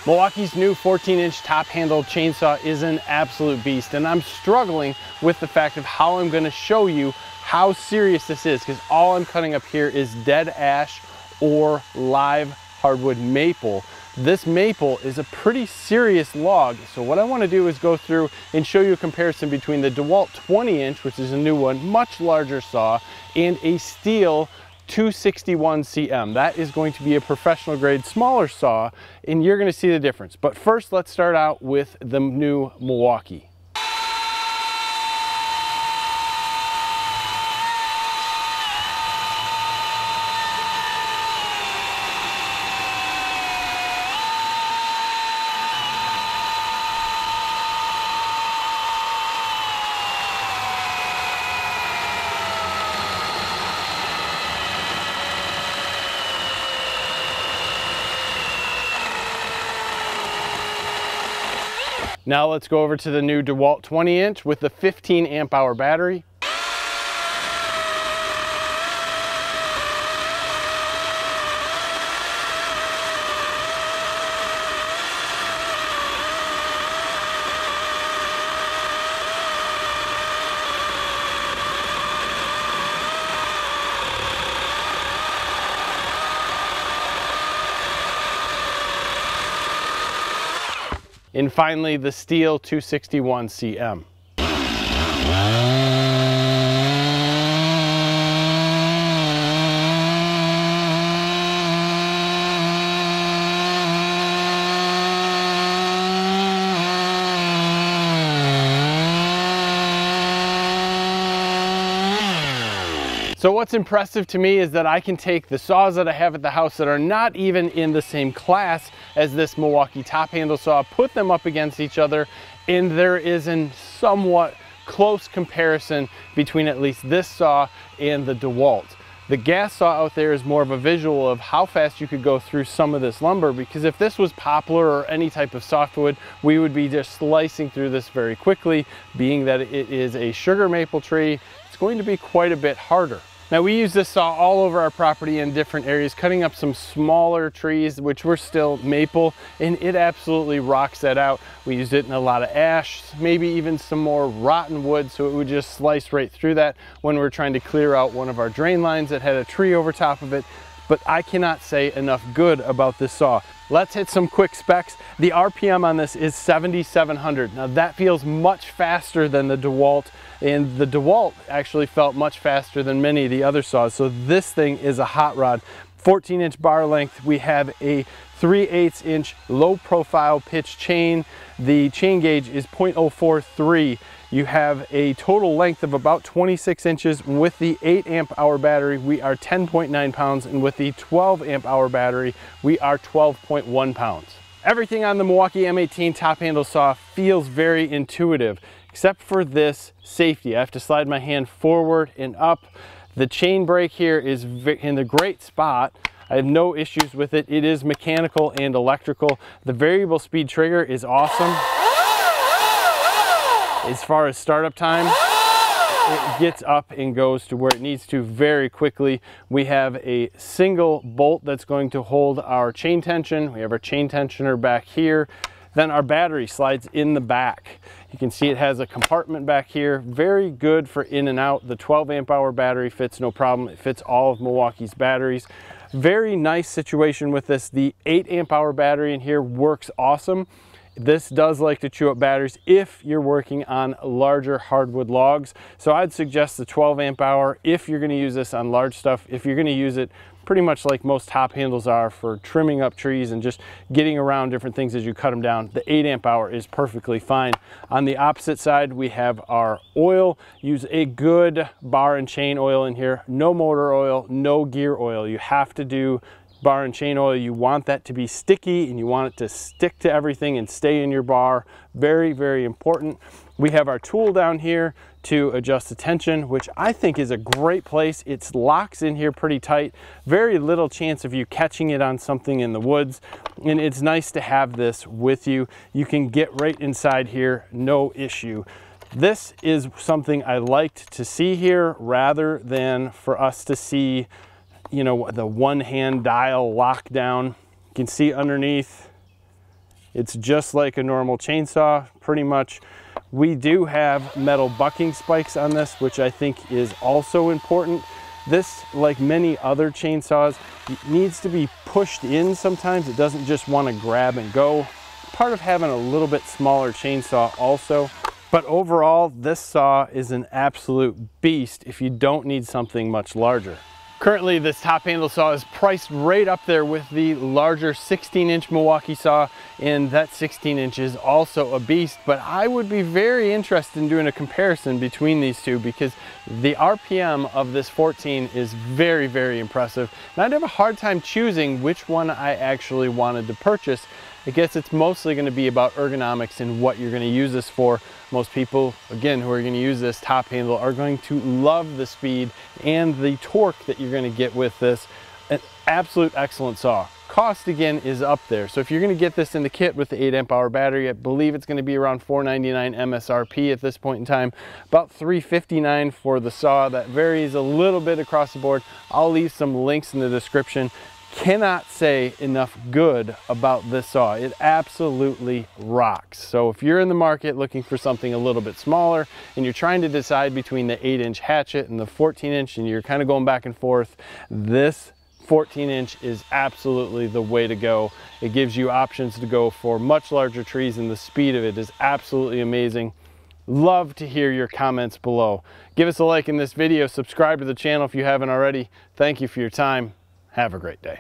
Milwaukee's new 14-inch top-handled chainsaw is an absolute beast, and I'm struggling with the fact of how I'm going to show you how serious this is, because all I'm cutting up here is dead ash or live hardwood maple. This maple is a pretty serious log, so what I want to do is go through and show you a comparison between the DeWalt 20-inch, which is a new one, much larger saw, and a Stihl 261 cm. That is going to be a professional grade smaller saw, and you're going to see the difference. But first, let's start out with the new Milwaukee. Now let's go over to the new DeWalt 20-inch with the 15 amp hour battery. And finally, the Stihl 261 cm. So what's impressive to me is that I can take the saws that I have at the house that are not even in the same class as this Milwaukee top handle saw, put them up against each other, and there is a somewhat close comparison between at least this saw and the DeWalt. The gas saw out there is more of a visual of how fast you could go through some of this lumber, because if this was poplar or any type of softwood, we would be just slicing through this very quickly. Being that it is a sugar maple tree, it's going to be quite a bit harder. Now we use this saw all over our property in different areas, cutting up some smaller trees, which were still maple, and it absolutely rocks that out. We used it in a lot of ash, maybe even some more rotten wood, so it would just slice right through that when we're trying to clear out one of our drain lines that had a tree over top of it. But I cannot say enough good about this saw. Let's hit some quick specs. The RPM on this is 7,700. Now that feels much faster than the DeWalt, and the DeWalt actually felt much faster than many of the other saws. So this thing is a hot rod. 14-inch bar length. We have a 3/8 inch low profile pitch chain. The chain gauge is 0.043. You have a total length of about 26 inches. With the 8 amp hour battery, we are 10.9 pounds, and with the 12 amp hour battery, we are 12.1 pounds. Everything on the Milwaukee M18 top handle saw feels very intuitive, except for this safety. I have to slide my hand forward and up. The chain brake here is in a great spot. I have no issues with it. It is mechanical and electrical. The variable speed trigger is awesome. As far as startup time, it gets up and goes to where it needs to very quickly. We have a single bolt that's going to hold our chain tension. We have our chain tensioner back here. Then our battery slides in the back. You can see it has a compartment back here. Very good for in and out. The 12 amp hour battery fits no problem. It fits all of Milwaukee's batteries. Very nice situation with this. The 8 amp hour battery in here works awesome. This does like to chew up batteries if you're working on larger hardwood logs. So I'd suggest the 12 amp hour if you're going to use this on large stuff. If you're going to use it pretty much like most top handles are for trimming up trees and just getting around different things as you cut them down, the 8 amp hour is perfectly fine. On the opposite side, we have our oil. Use a good bar and chain oil in here. No motor oil, no gear oil. You have to do bar and chain oil. You want that to be sticky, and you want it to stick to everything and stay in your bar. Very, very important. We have our tool down here to adjust the tension, which I think is a great place. It locks in here pretty tight. Very little chance of you catching it on something in the woods, and it's nice to have this with you. You can get right inside here, no issue. This is something I liked to see here rather than for us to see, you know, the one-hand dial lockdown. You can see underneath It's just like a normal chainsaw, pretty much. We do have metal bucking spikes on this, which I think is also important. This, like many other chainsaws, needs to be pushed in sometimes. It doesn't just want to grab and go. Part of having a little bit smaller chainsaw also. But overall, this saw is an absolute beast if you don't need something much larger. Currently, this top handle saw is priced right up there with the larger 16-inch Milwaukee saw, and that 16-inch is also a beast. But I would be very interested in doing a comparison between these two, because the RPM of this 14 is very, very impressive. And I'd have a hard time choosing which one I actually wanted to purchase. I guess it's mostly going to be about ergonomics and what you're going to use this for. Most people, again, who are going to use this top handle are going to love the speed and the torque that you're going to get with this. An absolute excellent saw. Cost, again, is up there. So if you're going to get this in the kit with the 8 amp hour battery, I believe it's going to be around $499 MSRP at this point in time. About $359 for the saw. That varies a little bit across the board. I'll leave some links in the description. Cannot say enough good about this saw. It absolutely rocks. So if you're in the market looking for something a little bit smaller and you're trying to decide between the 8-inch hatchet and the 14-inch and you're kind of going back and forth, this 14-inch is absolutely the way to go. It gives you options to go for much larger trees, and the speed of it is absolutely amazing. Love to hear your comments below. Give us a like in this video, subscribe to the channel if you haven't already. Thank you for your time. Have a great day.